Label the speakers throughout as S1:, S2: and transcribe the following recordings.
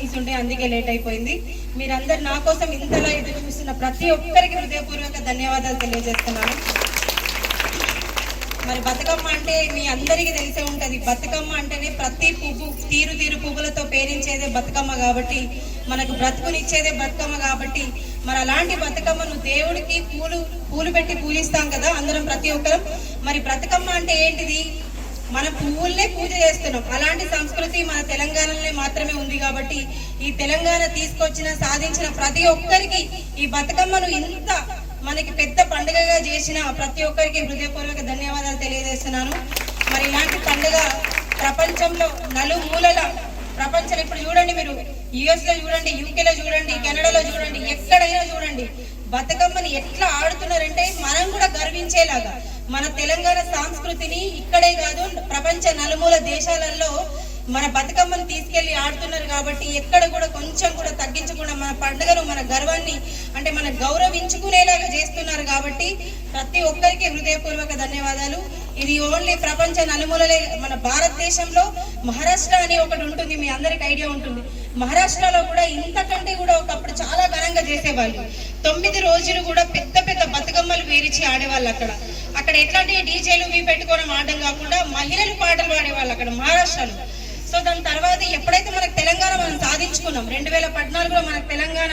S1: Meetings ఉంటే అందుకే late అయిపోయింది. మీరందరు నా కోసం ఇంతలా ఎదురు చూస్తున్న ప్రతి ఒక్కరికి హృదయపూర్వక ధన్యవాదాలు తెలియజేస్తున్నాను. మరి బతుకమ్మ అంటే మీ అందరికీ తెలిసే ఉంటుంది. బతుకమ్మ అంటేనే ప్రతి పువ్వు తీరు పువ్వులతో పేరించేదే బతుకమ్మ కాబట్టి, మనకు బ్రతుకునిచ్చేదే బతుకమ్మ కాబట్టి, మరి అలాంటి బతుకమ్మను దేవుడికి పూలు పెట్టి పూజిస్తాం కదా అందరం ప్రతి ఒక్కరం. మరి బతుకమ్మ అంటే ఏంటిది? మన పువ్వుల్నే పూజ చేస్తున్నాం. అలాంటి సంస్కృతి మన తెలంగాణలోనే మాత్రమే ఉంది కాబట్టి ఈ తెలంగాణ సాధించిన ప్రతి ఒక్కరికి ఈ బతుకమ్మను ఇంత మనకి పెద్ద పండుగగా చేసిన ప్రతి ఒక్కరికి హృదయపూర్వక ధన్యవాదాలు తెలియజేస్తున్నాను. మరి ఇలాంటి పండుగ ప్రపంచంలో నలుమూలల ప్రపంచం ఇప్పుడు చూడండి, మీరు యుఎస్ లో చూడండి, యూకేలో చూడండి, కెనడాలో చూడండి, ఎక్కడైనా చూడండి బతుకమ్మని ఎట్లా ఆడుతున్నారంటే మనం కూడా గర్వించేలాగా మన తెలంగాణ సంస్కృతిని ఇక్కడే కాదు ప్రపంచ నలుమూల దేశాలలో మన బతుకమ్మను తీసుకెళ్లి ఆడుతున్నారు కాబట్టి ఎక్కడ కూడా కొంచెం కూడా తగ్గించకుండా మన పండుగను మన గర్వాన్ని అంటే మన గౌరవించుకునేలాగా చేస్తున్నారు కాబట్టి ప్రతి ఒక్కరికి హృదయపూర్వక ధన్యవాదాలు. ఇది ఓన్లీ ప్రపంచ నలుమూలలే మన భారతదేశంలో మహారాష్ట్ర అని ఒకటి ఉంటుంది, మీ అందరికి ఐడియా ఉంటుంది. మహారాష్ట్రలో కూడా ఇంతకంటే కూడా ఒకప్పుడు చాలా ఘనంగా చేసేవాళ్ళు. 9 రోజులు కూడా పెద్ద పెద్ద బతుకమ్మలు వేరిచి ఆడేవాళ్ళు. అక్కడ ఎట్లాంటి డీజేలు పెట్టుకోవడం ఆడడం కాకుండా మహిళలు పాటలు పాడేవాళ్ళు అక్కడ మహారాష్ట్రలో. సో దాని తర్వాత ఎప్పుడైతే మనకు తెలంగాణ మనం సాధించుకున్నాం 2014లో మనకు తెలంగాణ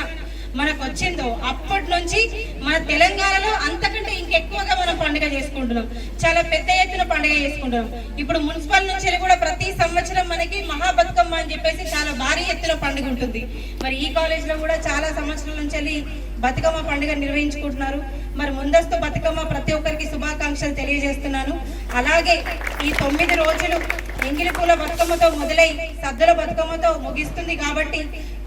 S1: మనకు వచ్చిందో అప్పటి నుంచి మన తెలంగాణలో అంతకంటే ఇంకెక్కువగా మనం పండుగ చేసుకుంటున్నాం. చాలా పెద్ద ఎత్తున పండుగ చేసుకుంటున్నాం. ఇప్పుడు మున్సిపల్ నుంచి కూడా ప్రతి సంవత్సరం మనకి మహాబతుకమ్మ అని చెప్పేసి చాలా భారీ ఎత్తున పండుగ ఉంటుంది. మరి ఈ కాలేజ్ లో కూడా చాలా సంవత్సరాల నుంచి బతుకమ్మ పండుగ నిర్వహించుకుంటున్నారు. మరి ముందస్తు బతుకమ్మ ప్రతి ఒక్కరికి శుభాకాంక్షలు తెలియజేస్తున్నాను. అలాగే ఈ 9 రోజులు ఎంగిలి పూల బతుకమ్మతో మొదలై సద్దుల బతుకమ్మతో ముగిస్తుంది కాబట్టి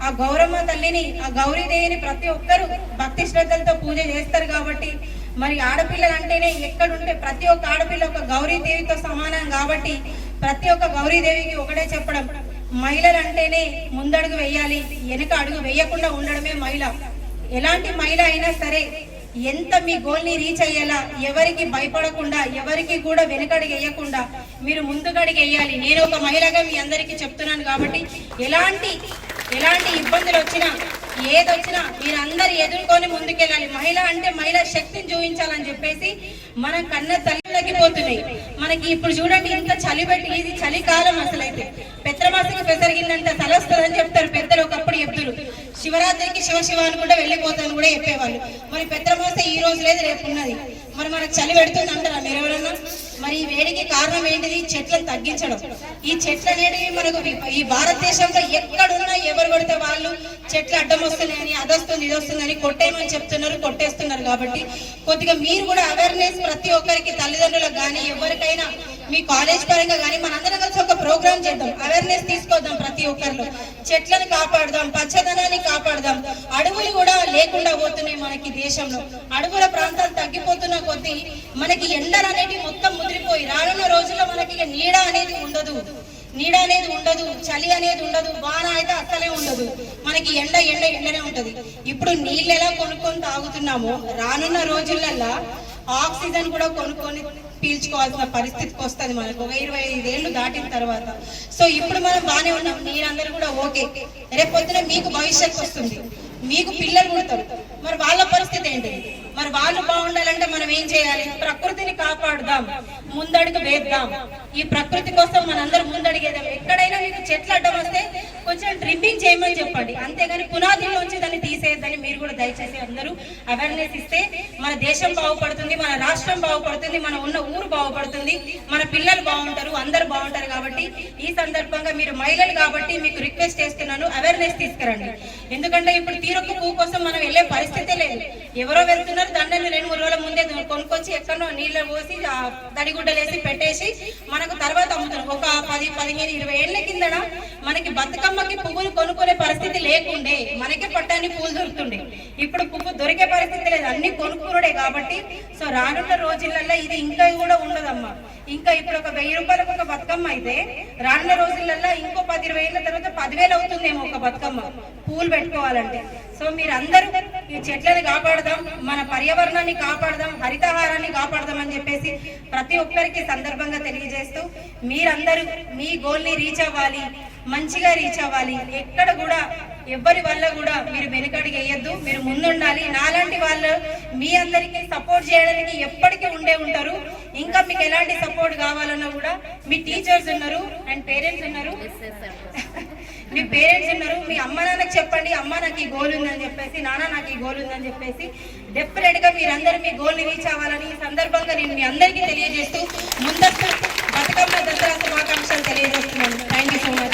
S1: ఆ గౌరమ్మ తల్లిని ఆ గౌరీదేవిని ప్రతి ఒక్కరు భక్తి శ్రద్ధలతో పూజ చేస్తారు కాబట్టి మరి ఆడపిల్లలు అంటేనే ఎక్కడుంటే ప్రతి ఒక్క ఆడపిల్ల ఒక గౌరీదేవితో సమానం కాబట్టి ప్రతి ఒక్క గౌరీదేవికి ఒకటే చెప్పడం, మహిళలు అంటేనే ముందడుగు వేయాలి, వెనుక అడుగు వేయకుండా ఉండడమే మహిళ. ఎలాంటి మహిళ అయినా సరే ఎంత మీ గోల్ ని రీచ్ అయ్యేలా ఎవరికి భయపడకుండా ఎవరికి కూడా వెనకడుగు వేయకుండా మీరు ముందుకడుగు వేయాలి. నేను ఒక మహిళగా మీ అందరికీ చెప్తున్నాను కాబట్టి ఎలాంటి ఇబ్బందులు వచ్చినా ఏదొచ్చినా మీరందరూ ఎదుర్కొని ముందుకెళ్ళాలి. మహిళ అంటే మహిళ శక్తిని చూపించాలని చెప్పేసి మన కన్న తల్లిపోతున్నాయి. మనకి ఇప్పుడు చూడండి ఇంత చలి పెట్టి, ఇది చలికాలం అసలైతే పెత్రమాసకి పెసరిగిందంటే చలి వస్తుందని చెప్తారు పెద్దలు. ఒకప్పుడు చెప్తారు శివరాత్రికి శివ అని కూడా వెళ్ళిపోతాను కూడా చెప్పేవాళ్ళు. మరి పెత్రమాస ఈ రోజు లేదు రేపు ఉన్నది. మరి మనకు చలి పెడుతుంది అంటారా మీరు ఎవరన్నా? మరి ఈ వేడికి కారణం ఏంటిది? చెట్లను తగ్గించడం. ఈ చెట్లు అనేటివి మనకు ఈ భారతదేశంలో ఎక్కడున్నా ఎవరు కొడితే వాళ్ళు చెట్లు అడ్డం వస్తున్నాయని అదొస్తుంది ఇది వస్తుందని కొట్టేయమని చెప్తున్నారు, కొట్టేస్తున్నారు. కాబట్టి కొద్దిగా మీరు కూడా అవేర్నెస్ ప్రతి ఒక్కరికి తల్లిదండ్రులకు కానీ ఎవరికైనా మీ కాలేజ్ పరంగా కానీ మనందరం కలిసి ఒక ప్రోగ్రామ్ చేద్దాం, అవేర్నెస్ తీసుకొద్దాం. ప్రతి ఒక్కరిలో చెట్లను కాపాడదాం, పచ్చదనాన్ని కాపాడదాం. అడవులు కూడా లేకుండా పోతున్నాయి మనకి దేశంలో. అడవుల ప్రాంతాలు తగ్గిపోతున్న కొద్దీ మనకి ఎండలు అనేవి మొత్తం ముదిరిపోయి రానున్న రోజుల్లో మనకి నీడ అనేది ఉండదు, చలి అనేది ఉండదు, వాన అయితే అస్సలే ఉండదు. మనకి ఎండనే ఉంటది. ఇప్పుడు నీళ్ళు ఎలా కొనుక్కొని తాగుతున్నామో రానున్న రోజులల్లో ఆక్సిజన్ కూడా కొనుక్కొని పీల్చుకోవాల్సిన పరిస్థితికి వస్తుంది మనకు ఒక 25 ఏళ్ళు దాటిన తర్వాత. సో ఇప్పుడు మనం బాగానే ఉన్నాం, మీరందరూ కూడా ఓకే. రేపు పొద్దున మీకు భవిష్యత్తు వస్తుంది, మీకు పిల్లలు పుడతారు. మరి వాళ్ళ పరిస్థితి ఏంటి? మరి వాళ్ళు బాగుండాలంటే మనం ఏం చేయాలి? ప్రకృతిని కాపాడుదాం, ముందడుగు వేద్దాం. ఈ ప్రకృతి కోసం మనందరం ముందడిగేదాం. ఎక్కడైనా మీకు చెట్లు అడ్డం వస్తే కొంచెం ట్రిమ్మింగ్ చేయమని చెప్పండి, అంతేగాని పునాదిలోంచి దాన్ని తీసేయద్దని మీరు కూడా దయచేసి అందరూ అవేర్నెస్ ఇస్తే మన దేశం బాగుపడుతుంది, మన రాష్ట్రం బాగుపడుతుంది, మన ఉన్న ఊరు బాగుపడుతుంది, మన పిల్లలు బాగుంటారు, అందరు బాగుంటారు. కాబట్టి ఈ సందర్భంగా మీరు మహిళలు కాబట్టి మీకు రిక్వెస్ట్ చేస్తున్నాను, అవేర్నెస్ తీసుకురండి. ఎందుకంటే ఇప్పుడు తీరొక్క పువ్వు కోసం మనం వెళ్ళే పరిస్థితే లేదు. ఎవరో వెళ్తున్నారు దండలు 2-3 రోజుల ముందే కొనుక్కొచ్చి ఎక్కడో నీళ్ళు పోసి తడిగుడ్డలేసి పెట్టేసి మనకు తర్వాత అమ్ముతున్నారు. ఒక 10, 15, 20 ఏళ్ల కిందన మనకి బతుకమ్మకి పువ్వులు కొనుక్కునే పరిస్థితి లేకుండే, మనకే పట్టాన్ని పూలు దొరుకుతుండే. ఇప్పుడు పువ్వు దొరికే పరిస్థితి లేదు, అన్ని కొనుక్కునుడే. కాబట్టి సో రానున్న రోజులలో ఇది ఇంకా కూడా ఉండదమ్మా. ఇంకా ఇప్పుడు ఒక 1000 రూపాయలకు ఒక బతుకమ్మ అయితే రానున్న రోజులలో ఇంకో 10-20 ఏళ్ళ తర్వాత 10,000 అవుతుందేమో ఒక బతుకమ్మ పూలు పెట్టుకోవాలంటే. సో మీరందరూ ఈ చెట్లను కాపాడదాం, మన పర్యావరణాన్ని కాపాడదాం, హరితహారాన్ని కాపాడదాం అని చెప్పేసి ప్రతి ఒక్కరికి సందర్భంగా తెలియజేస్తూ మీరందరూ మీ గోల్ ని రీచ్ అవ్వాలి. మంచిగా రీచ్ అవ్వాలి. ఎక్కడ కూడా ఎవరి వల్ల కూడా మీరు వెనుకడికి వేయద్దు, మీరు ముందుండాలి. నాలాంటి వాళ్ళు మీ అందరికీ సపోర్ట్ చేయడానికి ఎప్పటికీ ఉంటారు. ఇంకా మీకు ఎలాంటి సపోర్ట్ కావాలన్నా కూడా మీ టీచర్స్ ఉన్నారు అండ్ పేరెంట్స్ ఉన్నారు. మీ పేరెంట్స్ ఉన్నారు. మీ అమ్మ నాన్నకి చెప్పండి, అమ్మ నాకు ఈ గోల్ ఉందని చెప్పేసి, నాన్న నాకు ఈ గోల్ ఉందని చెప్పేసి. డెఫినెట్ గా మీరందరూ మీ గోల్ ని రీచ్ అవ్వాలని ఈ సందర్భంగా నేను మీ అందరికీ తెలియజేస్తూ ముందస్తు బతుకమ్మ దసరా శుభాకాంక్షలు తెలియజేస్తున్నాను. Thank you so much.